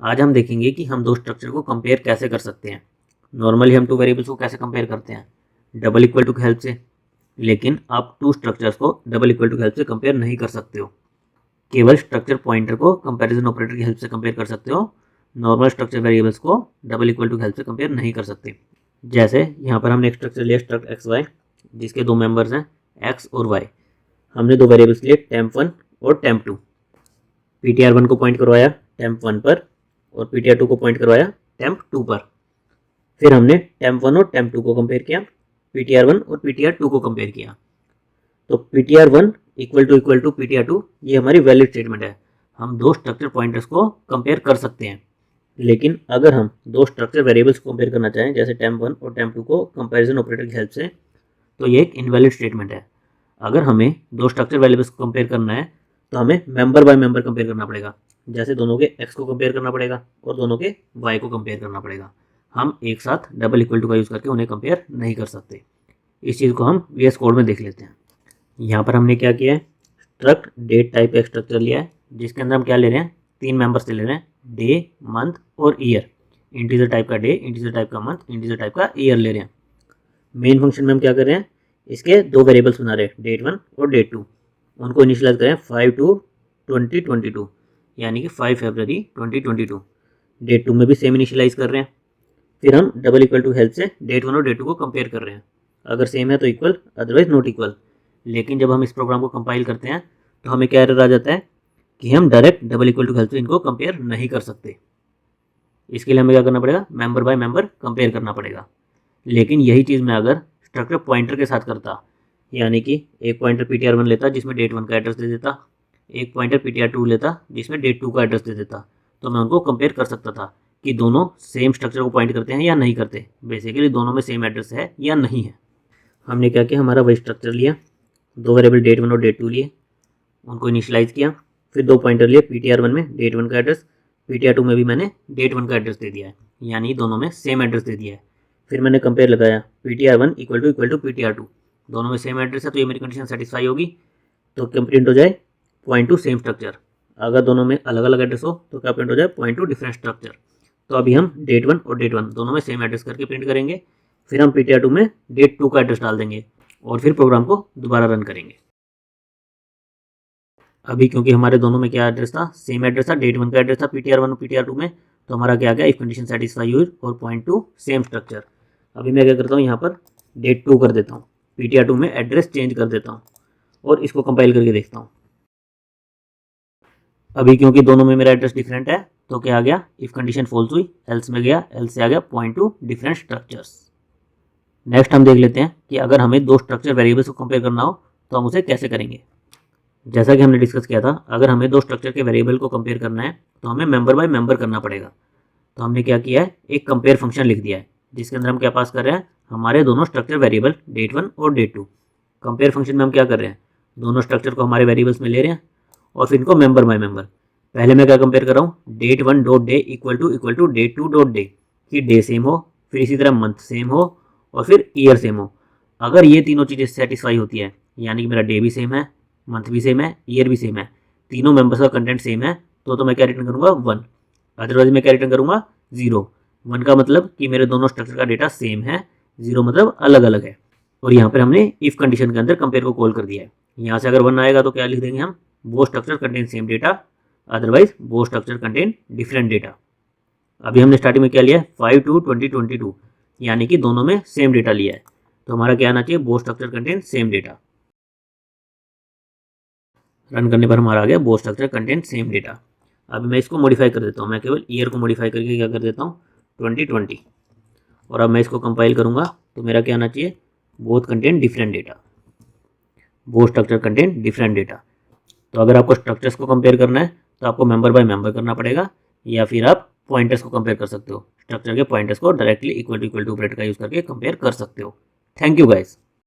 आज हम देखेंगे कि हम दो स्ट्रक्चर को कंपेयर कैसे कर सकते हैं। नॉर्मली हम टू वेरिएबल्स को कैसे कंपेयर करते हैं, डबल इक्वल टू की हेल्प से। लेकिन आप टू स्ट्रक्चर्स को डबल इक्वल टू की हेल्प से कंपेयर नहीं कर सकते हो। केवल स्ट्रक्चर पॉइंटर को कंपैरिजन ऑपरेटर की हेल्प से कंपेयर कर सकते हो। नॉर्मल स्ट्रक्चर वेरिएबल्स को डबल इक्वल टू की हेल्प से कंपेयर नहीं कर सकते। जैसे यहाँ पर हमने एक स्ट्रक्चर लिया स्ट्रक्ट एक्स वाई, जिसके दो मेंबर्स हैं एक्स और वाई। हमने दो वेरिएबल्स लिए temp1 और temp2। ptr1 को पॉइंट करवाया temp1 पर और ptr2 को पॉइंट करवाया temp2 पर। फिर हमने temp1 और temp2 को कंपेयर किया, ptr1 और ptr2 को कंपेयर किया। तो ptr1 इक्वल टू ptr2 ये हमारी वैलिड स्टेटमेंट है। हम दो स्ट्रक्चर पॉइंटर्स को कंपेयर कर सकते हैं। लेकिन अगर हम दो स्ट्रक्चर वेरिएबल्स को कंपेयर करना चाहें, जैसे temp1 और temp2 को कंपैरिजन ऑपरेटर की हेल्प से, तो ये एक इनवैलिड स्टेटमेंट है। अगर हमें दो स्ट्रक्चर वेरिएबल्स को कंपेयर करना है तो हमें मेंबर बाय मेंबर कंपेयर करना पड़ेगा। जैसे दोनों के x को कंपेयर करना पड़ेगा और दोनों के y को कंपेयर करना पड़ेगा। हम एक साथ डबल इक्वल टू का यूज़ करके उन्हें कंपेयर नहीं कर सकते। इस चीज़ को हम VS कोड में देख लेते हैं। यहाँ पर हमने क्या किया है, स्ट्रक्ट डेट टाइप का स्ट्रक्चर लिया है, जिसके अंदर हम क्या ले रहे हैं, तीन मेंबर्स ले रहे हैं, डे, मंथ और ईयर। इंटीजर टाइप का डे, इंटीजर टाइप का मंथ, इंटीजर टाइप का ईयर ले रहे हैं। मेन फंक्शन में हम क्या कर रहे हैं, इसके दो वेरिएबल्स बना रहे हैं, date1 और date2। उनको इनिशियलाइज करें 5/2/2022, यानी कि 5 फरवरी 2022। date2 में भी सेम इनिशियलाइज कर रहे हैं। फिर हम डबल इक्वल टू हेल्प से date1 और date2 को कंपेयर कर रहे हैं। अगर सेम है तो इक्वल, अदरवाइज नॉट इक्वल। लेकिन जब हम इस प्रोग्राम को कंपाइल करते हैं तो हमें क्या एरर आ जाता है कि हम direct double equal to help से इनको कंपेयर नहीं कर सकते। इसके लिए हमें क्या करना पड़ेगा, मेंबर बाय मेंबर कंपेयर करना पड़ेगा। लेकिन यही चीज़ मैं अगर स्ट्रक्चर पॉइंटर के साथ करता, यानी कि एक पॉइंटर ptr1 लेता जिसमें date1 का एड्रेस दे देता, एक पॉइंटर ptr2 लेता जिसमें date2 का एड्रेस दे देता, तो मैं उनको कंपेयर कर सकता था कि दोनों सेम स्ट्रक्चर को पॉइंट करते हैं या नहीं करते। बेसिकली दोनों में सेम एड्रेस है या नहीं है। हमने क्या किया, हमारा वही स्ट्रक्चर लिया, दो वेरिएबल date1 और date2 लिए, उनको इनिशियलाइज किया। फिर दो पॉइंटर लिए, ptr1 में date1 का एड्रेस, ptr2 में भी मैंने date1 का एड्रेस दे दिया है, यानी दोनों में सेम एड्रेस दे दिया है। फिर मैंने कंपेयर लगाया, ptr1 इक्वल टू ptr2, दोनों में सेम एड्रेस है तो ये मेरी कंडीशन सेटिस्फाई होगी, तो क्या प्रिंट हो जाए, पॉइंट टू सेम स्ट्रक्चर। अगर दोनों में अलग अलग एड्रेस हो तो क्या प्रिंट हो जाए, पॉइंट टू डिफरेंट स्ट्रक्चर। तो अभी हम date1 और date1 दोनों में सेम एड्रेस करके प्रिंट करेंगे। फिर हम ptr2 में date2 का एड्रेस डाल देंगे और फिर प्रोग्राम को दोबारा रन करेंगे। अभी क्योंकि हमारे दोनों में क्या एड्रेस था, सेम एड्रेस था, date1 का एड्रेस था ptr1 और ptr2 में, तो हमारा क्या गया, इफ कंडीशन सेटिस्फाई हुई और पॉइंट टू सेम स्ट्रक्चर। अभी मैं क्या करता हूँ, यहाँ पर date2 कर देता हूँ, ptr2 में एड्रेस चेंज कर देता हूँ और इसको कंपाइल करके देखता हूँ। अभी क्योंकि दोनों में मेरा एड्रेस डिफरेंट है तो क्या आ गया, इफ कंडीशन फॉल्स हुई, एल्स में गया, एल्स से आ गया point two different structures. Next हम देख लेते हैं कि अगर हमें दो स्ट्रक्चर वेरिएबल्स को कंपेयर करना हो तो हम उसे कैसे करेंगे। जैसा कि हमने डिस्कस किया था, अगर हमें दो स्ट्रक्चर के वेरिएबल को कंपेयर करना है तो हमें मेंबर बाय मेंबर करना पड़ेगा। तो हमने क्या किया है, एक कंपेयर फंक्शन लिख दिया है, जिसके अंदर हम क्या पास कर रहे हैं, हमारे दोनों स्ट्रक्चर वेरिएबल date1 और date2। कंपेयर फंक्शन में हम क्या कर रहे हैं, दोनों स्ट्रक्चर को हमारे वेरिएबल्स में ले रहे हैं और फिर इनको मेंबर बाय मेंबर। पहले मैं क्या कंपेयर कर रहा हूँ, date1 dot day equal to date2 dot day, कि डे सेम हो, फिर इसी तरह मंथ सेम हो और फिर ईयर सेम हो। अगर ये तीनों चीज़ें सेटिस्फाई होती है, यानी कि मेरा डे भी सेम है, मंथ भी सेम है, ईयर भी सेम है, तीनों मेंबर्स का कंटेंट सेम है, तो मैं क्या रिटर्न करूँगा, 1। अदरवाइज मैं क्या रिटर्न करूँगा, 0। 1 का मतलब कि मेरे दोनों स्ट्रक्चर का डेटा सेम है, 0 मतलब अलग अलग है। और यहाँ पर हमने इफ कंडीशन के अंदर कंपेयर को कॉल कर दिया है। यहाँ से अगर 1 आएगा तो क्या लिख देंगे हम, वो structure contain same data, otherwise वो स्ट्रक्चर कंटेन डिफरेंट डेटा। अभी हमने स्टार्टिंग में क्या लिया है, 5/2/2022, यानी कि दोनों में सेम डेटा लिया है, तो हमारा क्या आना चाहिए, वो structure contain same data. Run करने पर हमारा आ गया, वो स्ट्रक्चर कंटेन सेम डेटा। अभी मैं इसको मॉडिफाई कर देता हूँ, मैं केवल ईयर को मॉडिफाई करके क्या कर देता हूँ, 2020। और अब मैं इसको कंपाइल करूँगा तो मेरा क्या आना चाहिए, बोथ कंटेन डिफरेंट डेटा, वो स्ट्रक्चर कंटेन डिफरेंट डेटा। तो अगर आपको स्ट्रक्चर्स को कंपेयर करना है तो आपको मेंबर बाय मेंबर करना पड़ेगा, या फिर आप पॉइंटर्स को कंपेयर कर सकते हो। स्ट्रक्चर के पॉइंटर्स को डायरेक्टली इक्वल टू ऑपरेटर का यूज़ करके कंपेयर कर सकते हो। Thank you guys.